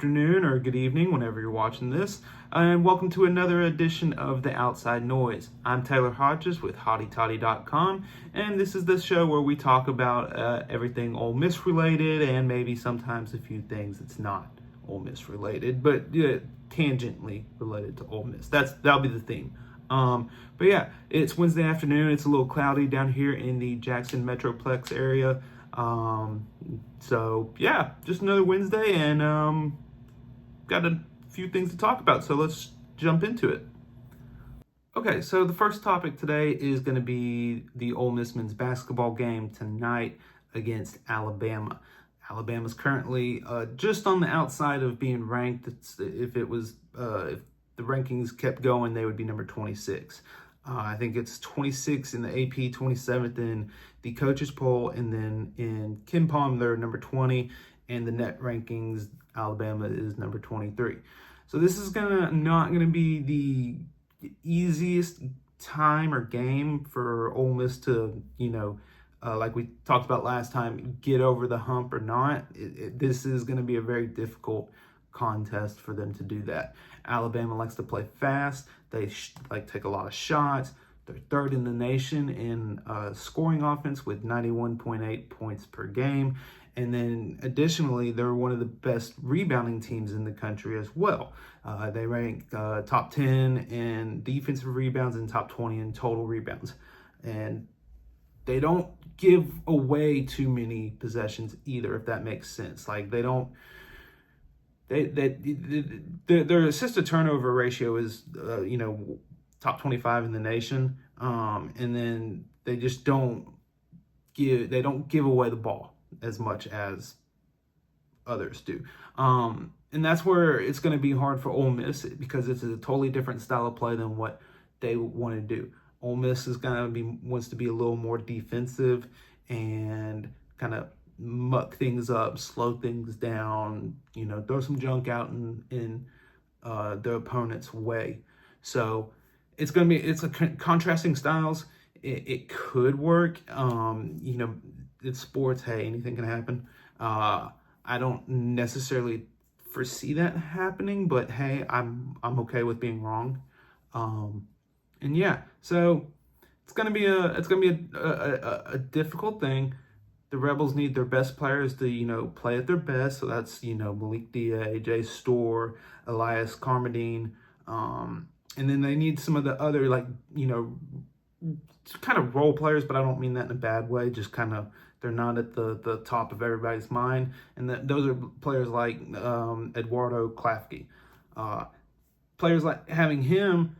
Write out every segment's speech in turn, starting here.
afternoon or good evening whenever you're watching this, and welcome to another edition of The Outside Noise. I'm Taylor Hodges with HottyToddy.com, and this is the show where we talk about everything Ole Miss related and maybe sometimes a few things that's not Ole Miss related, but tangentially related to Ole Miss. That'll be the theme. But yeah, it's Wednesday afternoon. It's a little cloudy down here in the Jackson Metroplex area. So yeah, just another Wednesday, and got a few things to talk about, so let's jump into it. Okay, so the first topic today is going to be the Ole Miss men's basketball game tonight against Alabama. Alabama's currently just on the outside of being ranked. If the rankings kept going, they would be number 26. I think it's 26 in the AP, 27th in the coaches poll, and then in KenPom they're number 20, and the net rankings Alabama is number 23. So this is not gonna be the easiest time or game for Ole Miss to like we talked about last time, get over the hump or not. This is going to be a very difficult contest for them to do that. Alabama likes to play fast. They take a lot of shots. They're third in the nation in scoring offense with 91.8 points per game. And then additionally, they're one of the best rebounding teams in the country as well. They rank top 10 in defensive rebounds and top 20 in total rebounds. And they don't give away too many possessions either, if that makes sense. Like their assist to turnover ratio is top 25 in the nation, and then they just don't give away the ball as much as others do, and that's where it's going to be hard for Ole Miss, because it's a totally different style of play than what they want to do. Ole Miss wants to be a little more defensive and kind of muck things up, slow things down, throw some junk out in the opponent's way. So it's contrasting styles. It could work. It's sports. Hey, anything can happen. I don't necessarily foresee that happening, but hey, I'm okay with being wrong. And yeah, so it's gonna be a difficult thing. The Rebels need their best players to play at their best. So that's Malik Dia, AJ Storr, Elias Carmodine, and then they need some of the other kind of role players, but I don't mean that in a bad way. Just kind of they're not at the top of everybody's mind, and those are players like Eduardo Klafke. Players like having him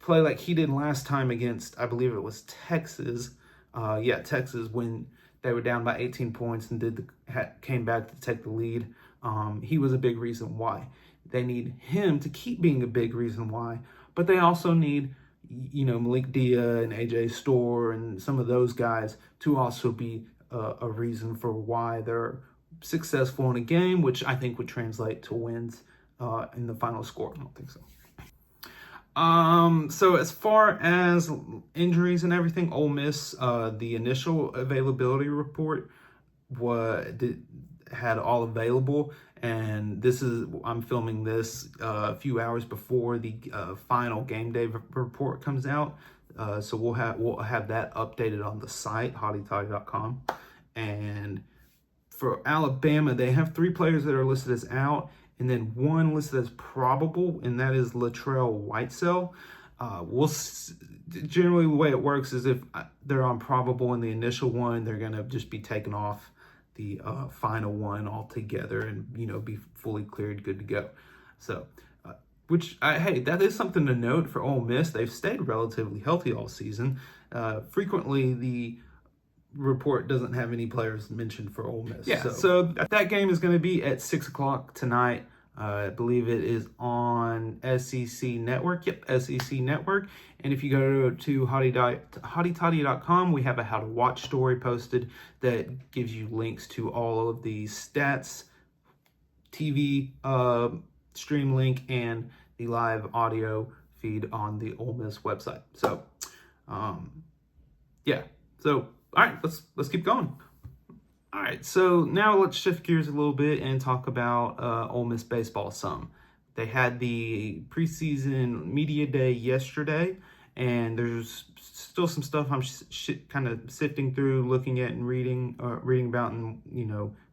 play like he did last time against, I believe it was Texas. Texas, when they were down by 18 points and came back to take the lead. He was a big reason why. They need him to keep being a big reason why, but they also need, Malik Dia and AJ Storr and some of those guys to also be a reason for why they're successful in a game, which I think would translate to wins in the final score. I don't think so. So as far as injuries and everything, Ole Miss, the initial availability report had all available, and I'm filming this a few hours before the final game day report comes out. So we'll have that updated on the site, HottyToddy.com. And for Alabama, they have 3 players that are listed as out, and then 1 listed as probable, and that is Latrell Whitesell. Generally, the way it works is if they're on probable in the initial one, they're going to just be taken off the final one altogether and, be fully cleared, good to go. So, hey, that is something to note for Ole Miss. They've stayed relatively healthy all season. Frequently, the report doesn't have any players mentioned for Ole Miss. Yeah, so that game is going to be at 6 o'clock tonight. I believe it is on SEC Network. Yep, SEC Network. And if you go to HottyToddy.com, we have a how to watch story posted that gives you links to all of the stats, TV stream link, and the live audio feed on the Ole Miss website. So, yeah. So, all right, let's keep going. All right, so now let's shift gears a little bit and talk about Ole Miss baseball some. They had the preseason media day yesterday, and there's still some stuff I'm kind of sifting through, looking at and reading about, and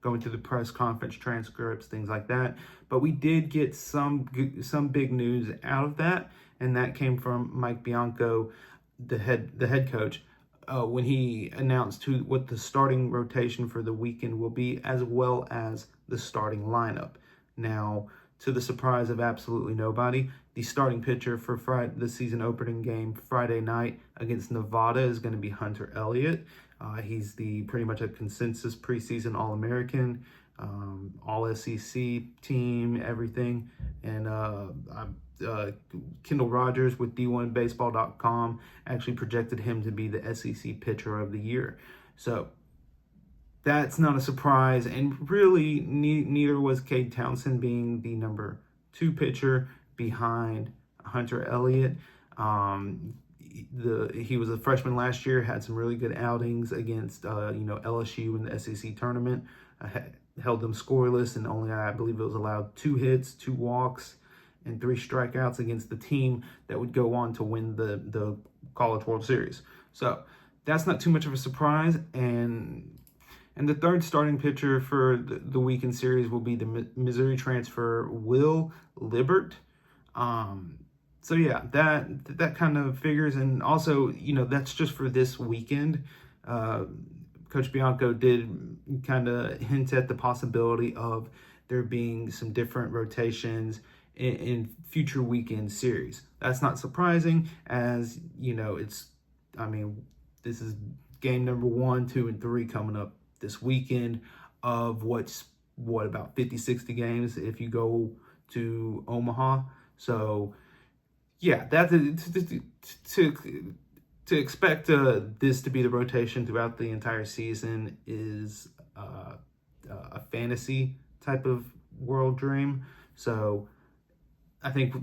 going through the press conference transcripts, things like that. But we did get some big news out of that, and that came from Mike Bianco, the head coach, when he announced what the starting rotation for the weekend will be, as well as the starting lineup. Now, to the surprise of absolutely nobody, the starting pitcher for the season opening game Friday night against Nevada is going to be Hunter Elliott. He's pretty much a consensus preseason All-American, All-SEC team, everything. And Kendall Rogers with D1Baseball.com actually projected him to be the SEC Pitcher of the Year. So that's not a surprise, and really neither was Cade Townsend, being the number 2 pitcher behind Hunter Elliott. He was a freshman last year, had some really good outings against LSU in the SEC tournament, held them scoreless, and only, I believe it was allowed 2 hits, 2 walks, and 3 strikeouts against the team that would go on to win the College World Series. So that's not too much of a surprise. And the third starting pitcher for the weekend series will be the Missouri transfer Will Libert. So yeah, that kind of figures. And also, that's just for this weekend. Coach Bianco did kind of hint at the possibility of there being some different rotations in future weekend series. That's not surprising, as this is game number 1, 2, and 3 coming up this weekend of about 50, 60 games if you go to Omaha. So yeah, to expect this to be the rotation throughout the entire season is a fantasy type of world dream. So I think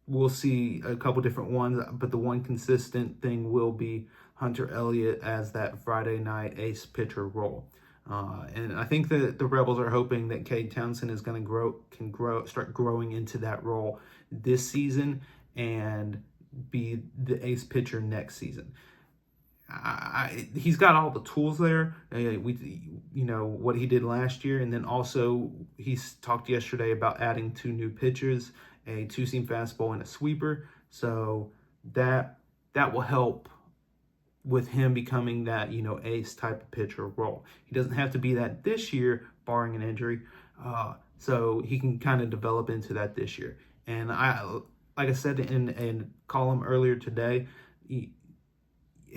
we'll see a couple different ones, but the one consistent thing will be Hunter Elliott as that Friday night ace pitcher role. And I think that the Rebels are hoping that Cade Townsend is going to start growing into that role this season and be the ace pitcher next season. He's got all the tools there. What he did last year, and then also he's talked yesterday about adding 2 new pitchers, a 2-seam fastball and a sweeper. So that will help with him becoming that ace type of pitcher role. He doesn't have to be that this year, barring an injury. So he can kind of develop into that this year. And like I said in a column earlier today,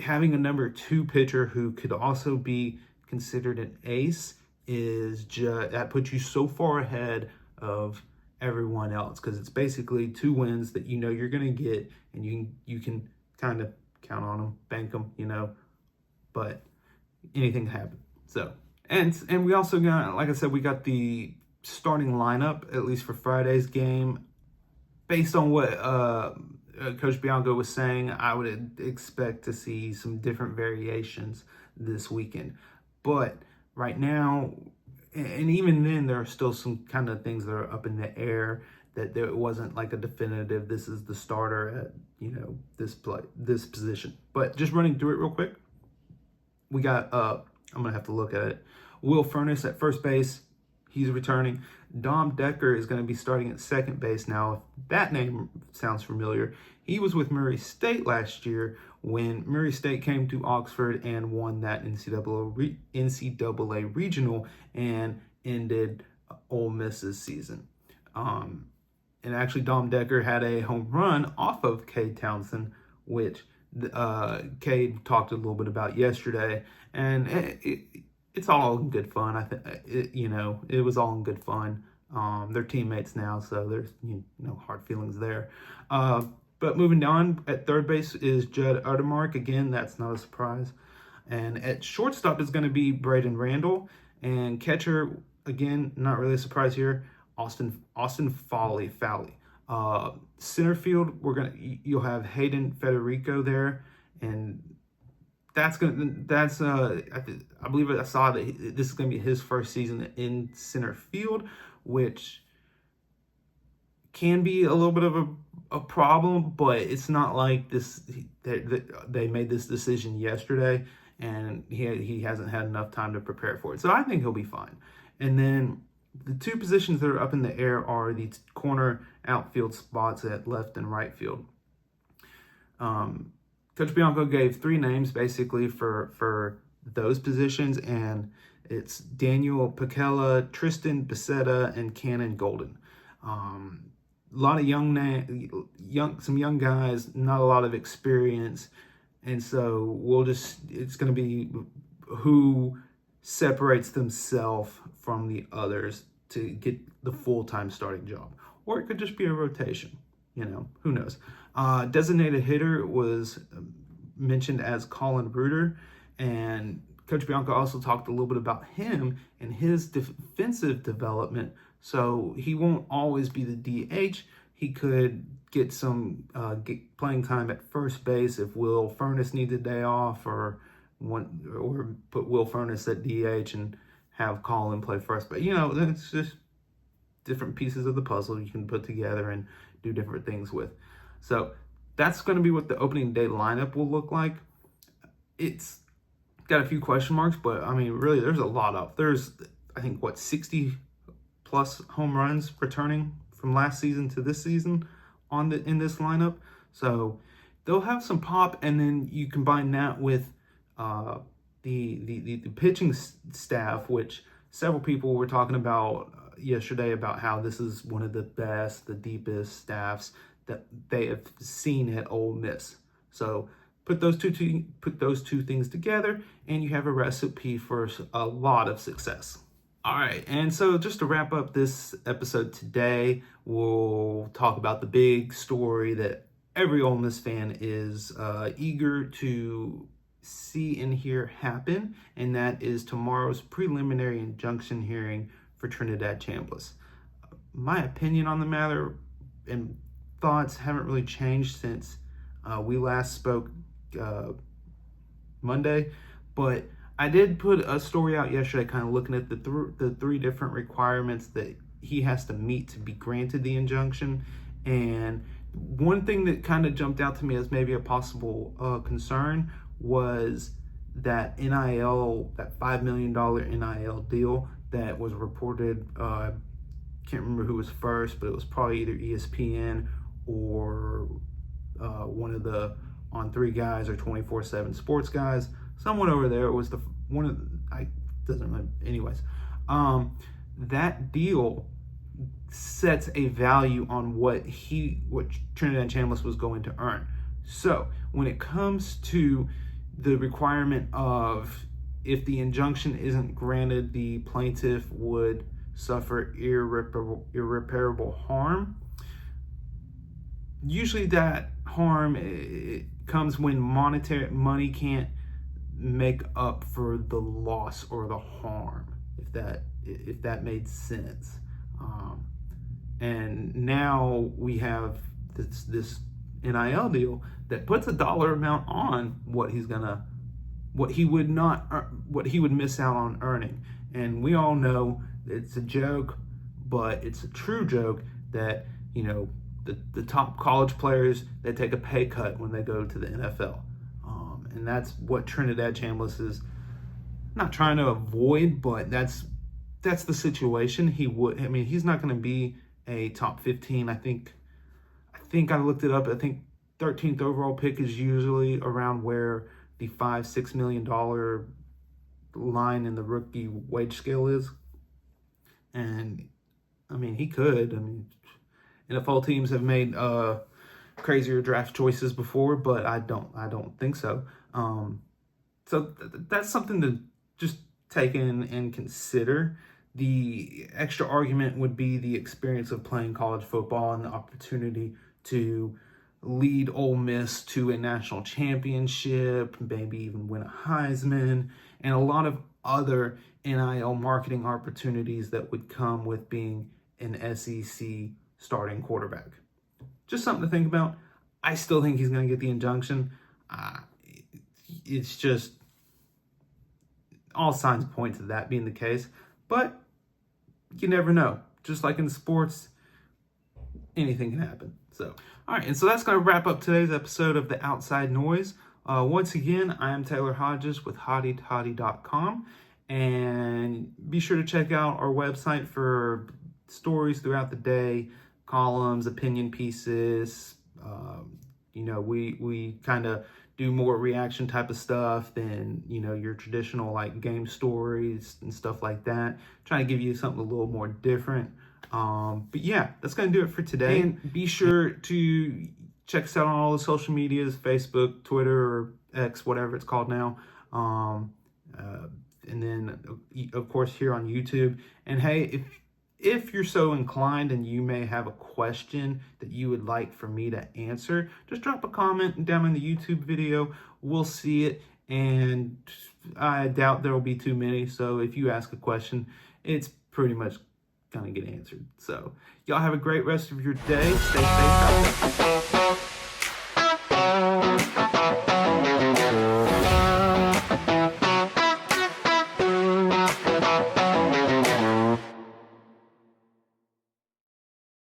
having a number 2 pitcher who could also be considered an ace that puts you so far ahead of everyone else, because it's basically 2 wins that you're going to get, and you can kind of count on them, bank them, but anything can happen. So and we also got, like I said, we got the starting lineup, at least for Friday's game. Based on what Coach Bianco was saying, I would expect to see some different variations this weekend. But right now, and even then, there are still some kind of things that are up in the air, that there wasn't like a definitive, this is the starter at, this position. But just running through it real quick, we got, I'm going to have to look at it. Will Furnace at first base, he's returning. Dom Decker is going to be starting at second base. Now, if that name sounds familiar, he was with Murray State last year when Murray State came to Oxford and won that NCAA regional and ended Ole Miss's season. And actually, Dom Decker had a home run off of Cade Townsend, which Cade talked a little bit about yesterday. And it's all in good fun. It was all in good fun. They're teammates now, so there's hard feelings there. But moving on, at third base is Judd Utermark. Again, that's not a surprise. And at shortstop is going to be Braden Randall. And catcher, again, not really a surprise here, Austin Fowley. Center field, you'll have Hayden Federico there, and I believe I saw that this is gonna be his first season in center field, which can be a little bit of a problem, but it's not like they made this decision yesterday and he hasn't had enough time to prepare for it. So I think he'll be fine. And then the two positions that are up in the air are the corner outfield spots at left and right field. Coach Bianco gave three names basically for those positions, and it's Daniel Pacella, Tristan Becerra, and Cannon Golden. A lot of some young guys, not a lot of experience, and so it's going to be who separates themselves from the others to get the full-time starting job, or it could just be a rotation. Who knows? Designated hitter was mentioned as Colin Reuter, and Coach Bianco also talked a little bit about him and his defensive development. So he won't always be the DH. He could get some playing time at first base if Will Furnace needs a day off, or put Will Furnace at DH and have Colin play first. But it's just different pieces of the puzzle you can put together and do different things with. So that's going to be what the opening day lineup will look like. It's got a few question marks, but I mean, really, there's a lot of. There's, I think, 60 plus home runs returning from last season to this season in this lineup. So they'll have some pop, and then you combine that with the pitching staff, which several people were talking about yesterday about how this is one of the best, the deepest staffs that they have seen at Ole Miss. So put those two things together, and you have a recipe for a lot of success. All right, and so just to wrap up this episode today, we'll talk about the big story that every Ole Miss fan is eager to see and hear happen, and that is tomorrow's preliminary injunction hearing for Trinidad Chambliss. My opinion on the matter and thoughts haven't really changed since we last spoke Monday, but I did put a story out yesterday kind of looking at the three different requirements that he has to meet to be granted the injunction. And one thing that kind of jumped out to me as maybe a possible concern was that NIL, that $5 million NIL deal that was reported. Can't remember who was first, but it was probably either ESPN or one of the On 3 guys or 24/7 Sports guys. Someone over there was anyways. That deal sets a value on what Trinidad Chambliss was going to earn. So when it comes to the requirement of if the injunction isn't granted, the plaintiff would suffer irreparable harm. Usually that harm it comes when money can't make up for the loss or the harm, if that made sense. And now we have this NIL deal that puts a dollar amount on what he would miss out on earning. And we all know it's a joke, but it's a true joke that the top college players, they take a pay cut when they go to the NFL. And that's what Trinidad Chambliss is not trying to avoid, but that's the situation. He's not going to be a top 15. I think I looked it up. I think 13th overall pick is usually around where the $5-6 million line in the rookie wage scale is. And he could. NFL teams have made crazier draft choices before, but I don't think so. So that's something to just take in and consider. The extra argument would be the experience of playing college football and the opportunity to lead Ole Miss to a national championship, maybe even win a Heisman, and a lot of other NIL marketing opportunities that would come with being an SEC starting quarterback. Just something to think about. I still think he's going to get the injunction. it's just all signs point to that being the case. But you never know. Just like in sports, anything can happen. So, all right, and so that's going to wrap up today's episode of The Outside Noise. Once again, I am Taylor Hodges with HottyToddy.com, and be sure to check out our website for stories throughout the day, columns, opinion pieces. We kind of do more reaction type of stuff than, your traditional like game stories and stuff like that. Trying to give you something a little more different. But yeah, that's going to do it for today. And be sure to check us out on all the social medias, Facebook, Twitter, or X, whatever it's called now. And then, of course, here on YouTube. And hey, if you're so inclined and you may have a question that you would like for me to answer, just drop a comment down in the YouTube video. We'll see it, and I doubt there will be too many. So if you ask a question, it's pretty much gonna get answered. So y'all have a great rest of your day. Stay safe out there.